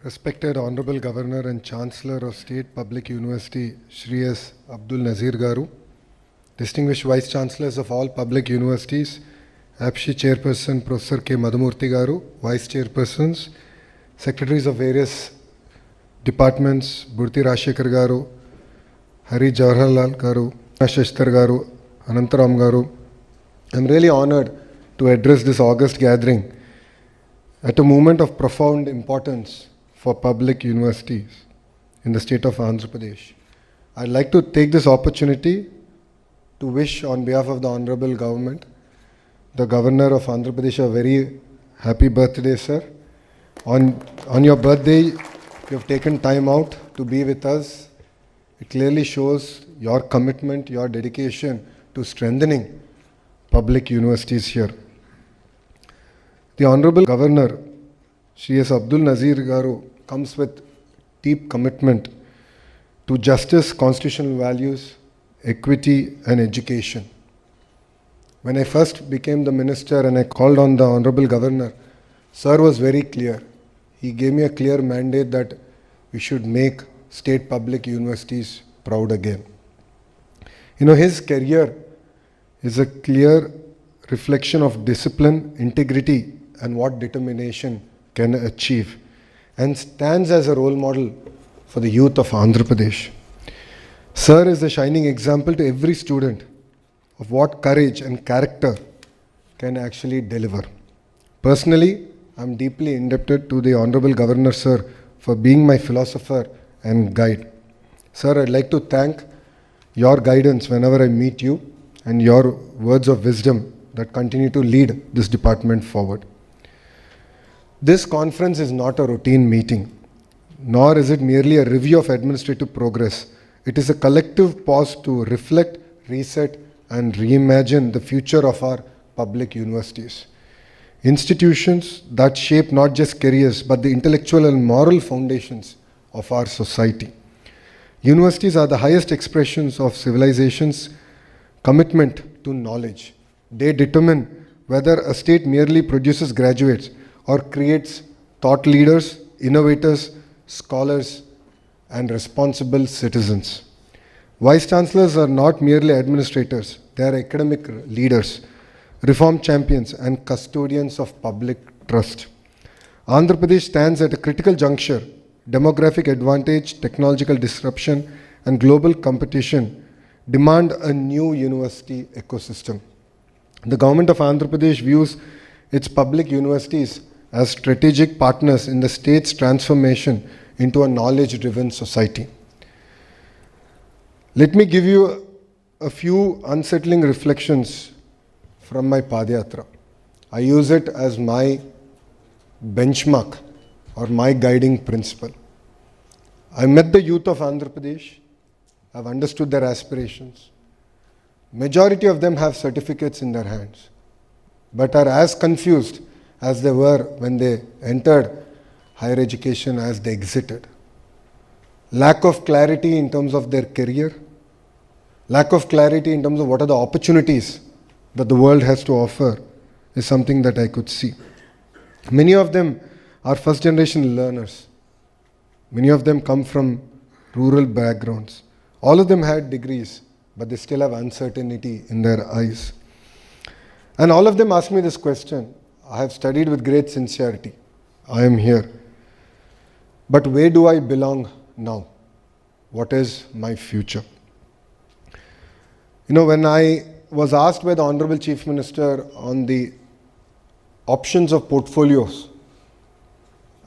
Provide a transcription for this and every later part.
Respected Honorable Governor and Chancellor of State Public University, Shri S. Abdul Nazeer Garu, distinguished Vice Chancellors of all public universities, APSHI Chairperson Professor K. Madhumurthy Garu, Vice Chairpersons, Secretaries of various departments, Burti Rashekar Garu, Hari Jawaharlal Garu, Shashtar Garu, Anantaram Garu. I'm really honored to address this August gathering at a moment of profound importance for public universities in the state of Andhra Pradesh. I'd like to take this opportunity to wish on behalf of the Honorable Government, the Governor of Andhra Pradesh, a very happy birthday, sir. On your birthday, you have taken time out to be with us. It clearly shows your commitment, your dedication to strengthening public universities here. The Honorable Governor, Shri S. Abdul Nazeer Garu, comes with deep commitment to justice, constitutional values, equity and education. When I first became the minister and I called on the Honorable Governor, Sir was very clear. He gave me a clear mandate that we should make state public universities proud again. You know, his career is a clear reflection of discipline, integrity and what determination can achieve, and stands as a role model for the youth of Andhra Pradesh. Sir is a shining example to every student of what courage and character can actually deliver. Personally, I am deeply indebted to the Honorable Governor, Sir, for being my philosopher and guide. Sir, I'd like to thank your guidance whenever I meet you and your words of wisdom that continue to lead this department forward. This conference is not a routine meeting, nor is it merely a review of administrative progress. It is a collective pause to reflect, reset, and reimagine the future of our public universities. Institutions that shape not just careers, but the intellectual and moral foundations of our society. Universities are the highest expressions of civilization's commitment to knowledge. They determine whether a state merely produces graduates or creates thought leaders, innovators, scholars, and responsible citizens. Vice Chancellors are not merely administrators, they are academic leaders, reform champions, and custodians of public trust. Andhra Pradesh stands at a critical juncture. Demographic advantage, technological disruption, and global competition demand a new university ecosystem. The government of Andhra Pradesh views its public universities as strategic partners in the state's transformation into a knowledge-driven society. Let me give you a few unsettling reflections from my Padayatra. I use it as my benchmark or my guiding principle. I met the youth of Andhra Pradesh. I've understood their aspirations. Majority of them have certificates in their hands, but are as confused as they were when they entered higher education as they exited. Lack of clarity in terms of their career, lack of clarity in terms of what are the opportunities that the world has to offer is something that I could see. Many of them are first generation learners. Many of them come from rural backgrounds. All of them had degrees, but they still have uncertainty in their eyes. And all of them ask me this question. I have studied with great sincerity. I am here. But where do I belong now? What is my future? You know, when I was asked by the Honorable Chief Minister on the options of portfolios,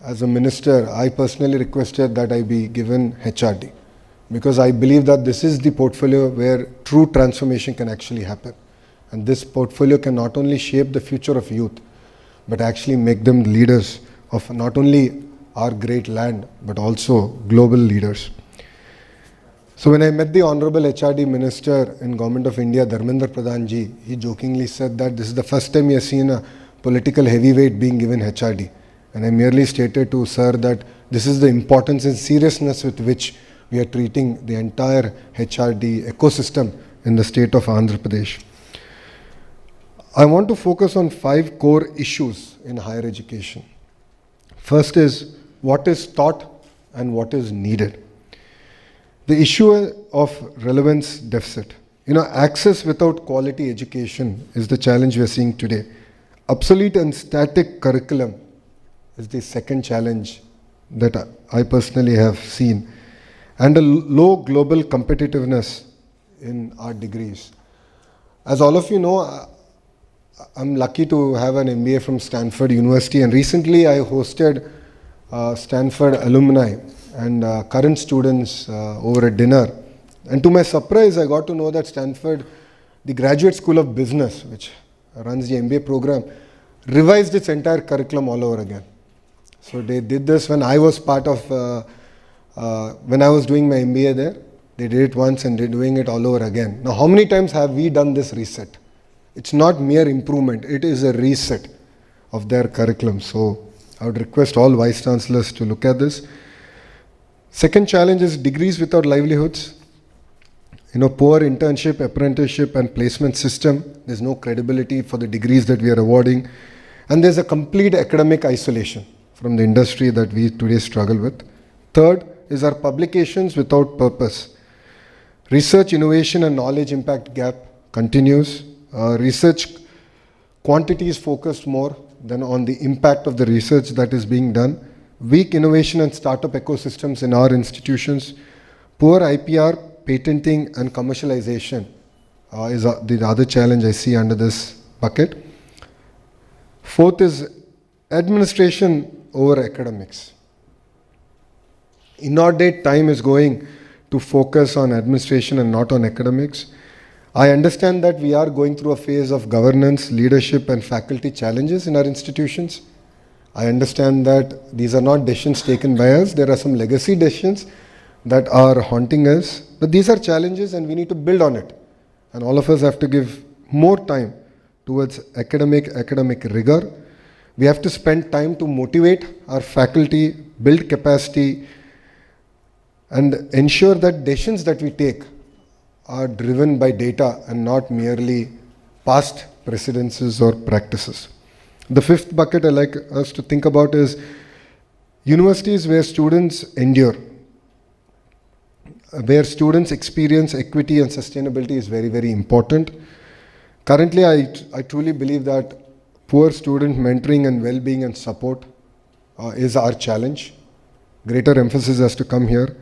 as a minister, I personally requested that I be given HRD, because I believe that this is the portfolio where true transformation can actually happen. And this portfolio can not only shape the future of youth, but actually make them leaders of not only our great land, but also global leaders. So when I met the Honorable HRD Minister in Government of India, Dharmendra Pradhan ji, he jokingly said that this is the first time he has seen a political heavyweight being given HRD. And I merely stated to Sir that this is the importance and seriousness with which we are treating the entire HRD ecosystem in the state of Andhra Pradesh. I want to focus on 5 core issues in higher education. First is what is taught and what is needed. The issue of relevance deficit. Access without quality education is the challenge we are seeing today. Obsolete and static curriculum is the second challenge that I personally have seen. And a low global competitiveness in our degrees. As all of you know, I'm lucky to have an MBA from Stanford University, and recently I hosted Stanford alumni and current students over a dinner. And to my surprise, I got to know that Stanford, the Graduate School of Business, which runs the MBA program, revised its entire curriculum all over again. So they did this when I was part of, when I was doing my MBA there. They did it once and they're doing it all over again. Now, how many times have we done this reset? It's not mere improvement, it is a reset of their curriculum. So I would request all Vice Chancellors to look at this. Second challenge is degrees without livelihoods. Poor internship, apprenticeship and placement system. There's no credibility for the degrees that we are awarding. And there's a complete academic isolation from the industry that we today struggle with. Third is our publications without purpose. Research, innovation and knowledge impact gap continues. Research quantity is focused more than on the impact of the research that is being done. Weak innovation and startup ecosystems in our institutions. Poor IPR, patenting and commercialization is the other challenge I see under this bucket. Fourth is administration over academics. Inordinate time is going to focus on administration and not on academics. I understand that we are going through a phase of governance, leadership and faculty challenges in our institutions. I understand that these are not decisions taken by us. There are some legacy decisions that are haunting us. But these are challenges and we need to build on it. And all of us have to give more time towards academic rigor. We have to spend time to motivate our faculty, build capacity, and ensure that decisions that we take are driven by data and not merely past precedences or practices. The fifth bucket I like us to think about is universities where students endure, where students experience equity and sustainability is very, very important. Currently, I truly believe that poor student mentoring and well-being and support is our challenge. Greater emphasis has to come here.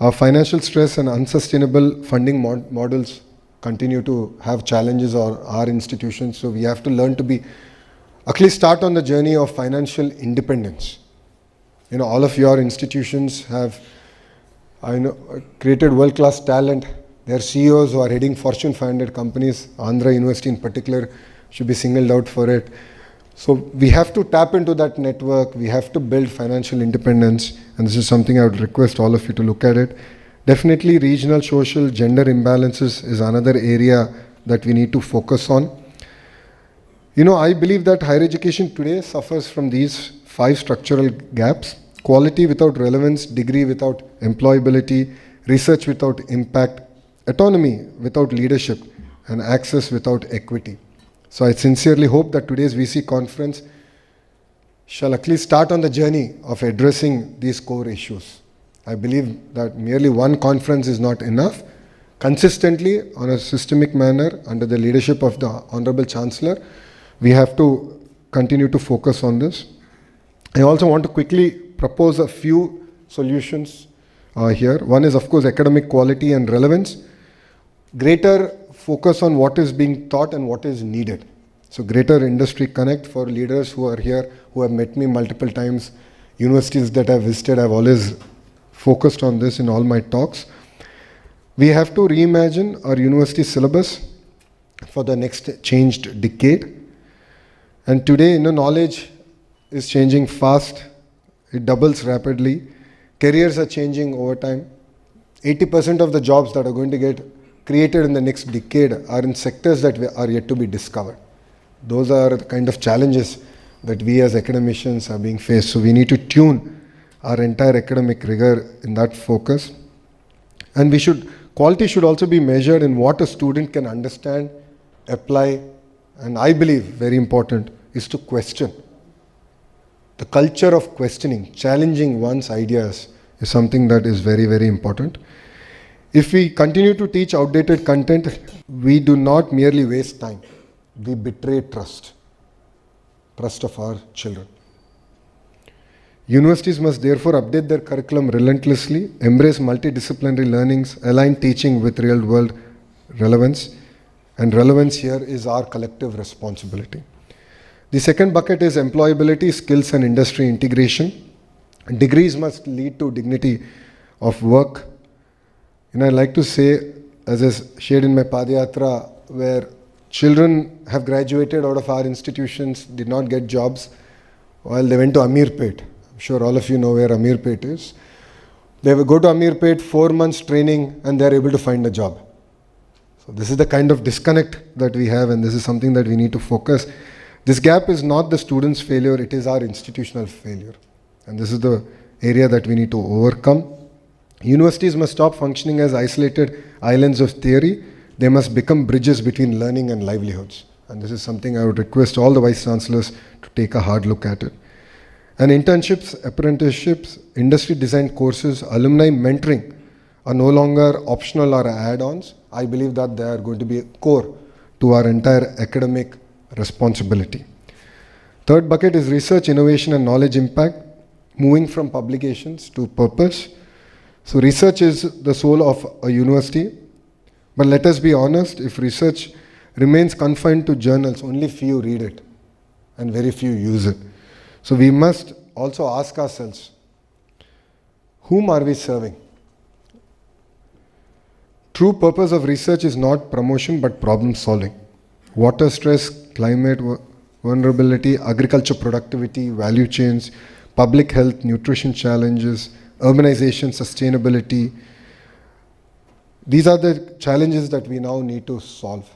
Our financial stress and unsustainable funding models continue to have challenges on our institutions, so we have to learn to be, at least start on the journey of financial independence. All of your institutions have created world-class talent. Their CEOs who are heading Fortune 500 companies, Andhra University in particular, should be singled out for it. So we have to tap into that network. We have to build financial independence. And this is something I would request all of you to look at it. Definitely regional, social, gender imbalances is another area that we need to focus on. I believe that higher education today suffers from these 5 structural gaps: quality without relevance, degree without employability, research without impact, autonomy without leadership, and access without equity. So I sincerely hope that today's VC conference shall at least start on the journey of addressing these core issues. I believe that merely one conference is not enough. Consistently, on a systemic manner, under the leadership of the Honorable Chancellor, we have to continue to focus on this. I also want to quickly propose a few solutions here. One is, of course, academic quality and relevance. Greater focus on what is being taught and what is needed. So greater industry connect for leaders who are here, who have met me multiple times. Universities that I've visited, I've always focused on this in all my talks. We have to reimagine our university syllabus for the next changed decade. And today, knowledge is changing fast. It doubles rapidly. Careers are changing over time. 80% of the jobs that are going to get created in the next decade are in sectors that are yet to be discovered. Those are the kind of challenges that we as academicians are being faced. So we need to tune our entire academic rigor in that focus. And quality should also be measured in what a student can understand, apply, and I believe, very important, is to question. The culture of questioning, challenging one's ideas is something that is very, very important. If we continue to teach outdated content, we do not merely waste time, we betray trust of our children. Universities must therefore update their curriculum relentlessly, embrace multidisciplinary learnings, align teaching with real-world relevance, and relevance here is our collective responsibility. The second bucket is employability, skills and industry integration. Degrees must lead to dignity of work. I like to say, as is shared in my Padayatra, where children have graduated out of our institutions, did not get jobs, while they went to Amirpet. I'm sure all of you know where Amirpet is. They will go to Amirpet, 4 months training, and they are able to find a job. So this is the kind of disconnect that we have, and this is something that we need to focus. This gap is not the student's failure, it is our institutional failure. And this is the area that we need to overcome. Universities must stop functioning as isolated islands of theory. They must become bridges between learning and livelihoods. And this is something I would request all the Vice Chancellors to take a hard look at it. And internships, apprenticeships, industry design courses, alumni mentoring are no longer optional or add-ons. I believe that they are going to be core to our entire academic responsibility. Third bucket is research, innovation and knowledge impact, moving from publications to purpose. So research is the soul of a university, but let us be honest, if research remains confined to journals, only few read it and very few use it. So we must also ask ourselves, whom are we serving? True purpose of research is not promotion but problem solving. Water stress, climate vulnerability, agriculture productivity, value chains, public health, nutrition challenges, urbanization, sustainability. These are the challenges that we now need to solve.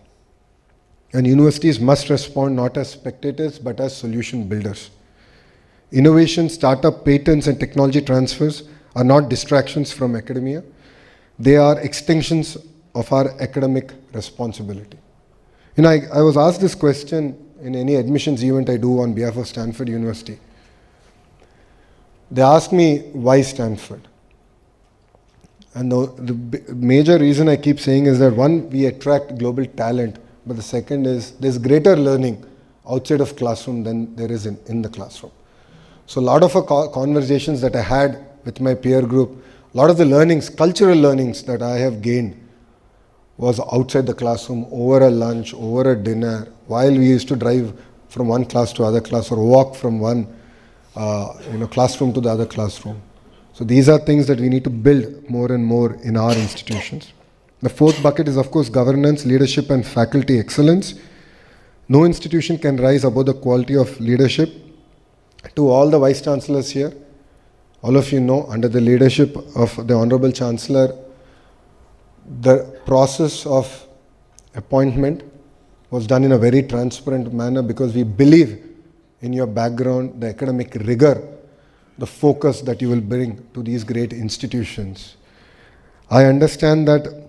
And universities must respond not as spectators but as solution builders. Innovation, startup, patents and technology transfers are not distractions from academia. They are extensions of our academic responsibility. I was asked this question in any admissions event I do on behalf of Stanford University. They asked me, why Stanford? And the major reason I keep saying is that one, we attract global talent, but the second is there's greater learning outside of classroom than there is in the classroom. So a lot of conversations that I had with my peer group, a lot of the learnings, cultural learnings that I have gained was outside the classroom, over a lunch, over a dinner, while we used to drive from one class to other class or walk from one classroom to the other classroom. So these are things that we need to build more and more in our institutions. The fourth bucket is, of course, governance, leadership and faculty excellence. No institution can rise above the quality of leadership. To all the Vice Chancellors here, all of you know, under the leadership of the Honorable Chancellor, the process of appointment was done in a very transparent manner because we believe in your background, the academic rigor, the focus that you will bring to these great institutions. I understand that,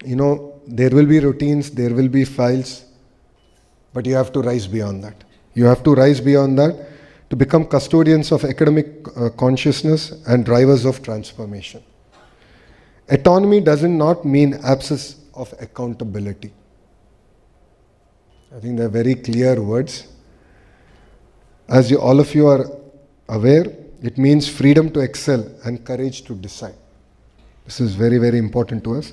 there will be routines, there will be files, but you have to rise beyond that. You have to rise beyond that to become custodians of academic consciousness and drivers of transformation. Autonomy does not mean absence of accountability. I think they're very clear words. As all of you are aware, it means freedom to excel and courage to decide. This is very, very important to us.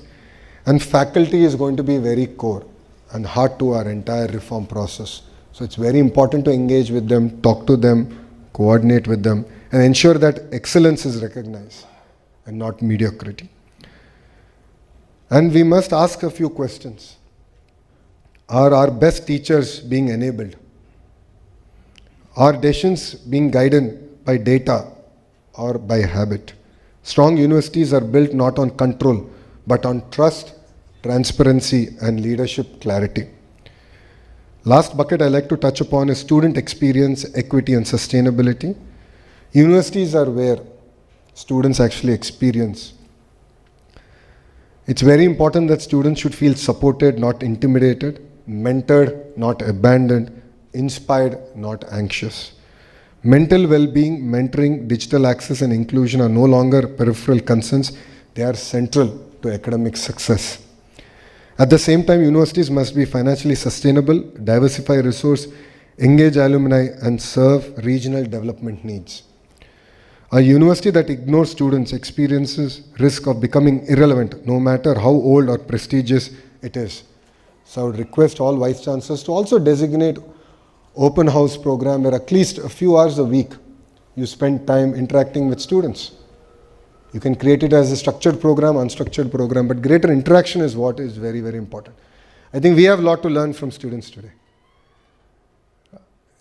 And faculty is going to be very core and heart to our entire reform process. So it's very important to engage with them, talk to them, coordinate with them, and ensure that excellence is recognized and not mediocrity. And we must ask a few questions. Are our best teachers being enabled? Are decisions being guided by data or by habit? Strong universities are built not on control, but on trust, transparency, and leadership clarity. Last bucket I like to touch upon is student experience, equity, and sustainability. Universities are where students actually experience. It's very important that students should feel supported, not intimidated, mentored, not abandoned, inspired, not anxious. Mental well-being, mentoring, digital access and inclusion are no longer peripheral concerns, they are central to academic success. At the same time, universities must be financially sustainable, diversify resource, engage alumni and serve regional development needs. A university that ignores students experiences risk of becoming irrelevant no matter how old or prestigious it is. So I would request all vice chancellors to also designate open house program where at least a few hours a week you spend time interacting with students. You can create it as a structured program, unstructured program, but greater interaction is what is very, very important. I think we have a lot to learn from students today.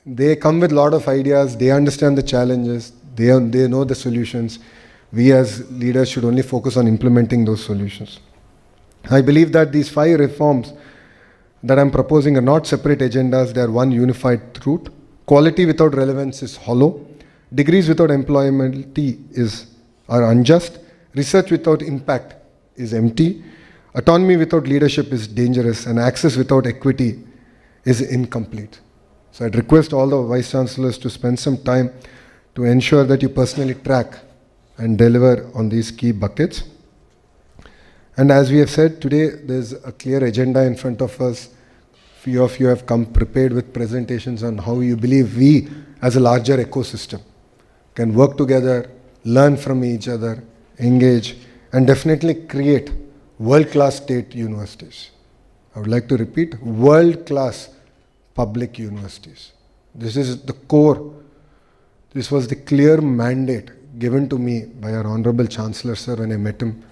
They come with a lot of ideas, they understand the challenges, they know the solutions. We as leaders should only focus on implementing those solutions. I believe that these 5 reforms that I'm proposing are not separate agendas, they are one unified truth. Quality without relevance is hollow. Degrees without employability are unjust. Research without impact is empty. Autonomy without leadership is dangerous, and access without equity is incomplete. So I'd request all the vice chancellors to spend some time to ensure that you personally track and deliver on these key buckets. And as we have said, today there's a clear agenda in front of us. Few of you have come prepared with presentations on how you believe we as a larger ecosystem can work together, learn from each other, engage, and definitely create world-class state universities. I would like to repeat, world-class public universities. This is the core. This was the clear mandate given to me by our Honorable Chancellor, sir, when I met him.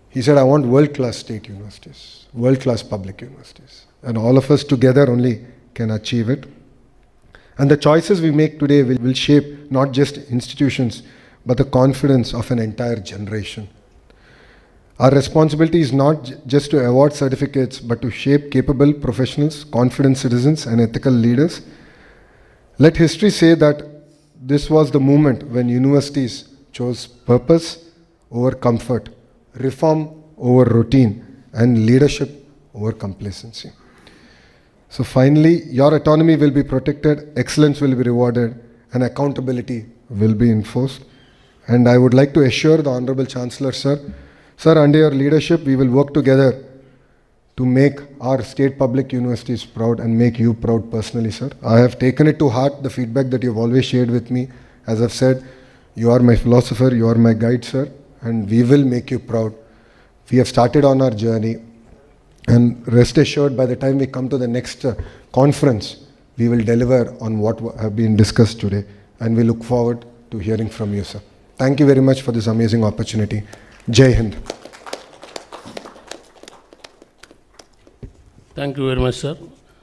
He said, I want world-class state universities, world-class public universities. And all of us together only can achieve it. And the choices we make today will shape not just institutions, but the confidence of an entire generation. Our responsibility is not just to award certificates, but to shape capable professionals, confident citizens, and ethical leaders. Let history say that this was the moment when universities chose purpose over comfort, reform over routine, and leadership over complacency. So finally, your autonomy will be protected, excellence will be rewarded, and accountability will be enforced. And I would like to assure the Honorable Chancellor, sir, under your leadership, we will work together to make our state public universities proud and make you proud personally, sir. I have taken it to heart, the feedback that you've always shared with me. As I've said, you are my philosopher, you are my guide, sir, and we will make you proud. We have started on our journey, and rest assured, by the time we come to the next conference, we will deliver on what have been discussed today, and we look forward to hearing from you, sir. Thank you very much for this amazing opportunity. Jai Hind. Thank you very much, sir.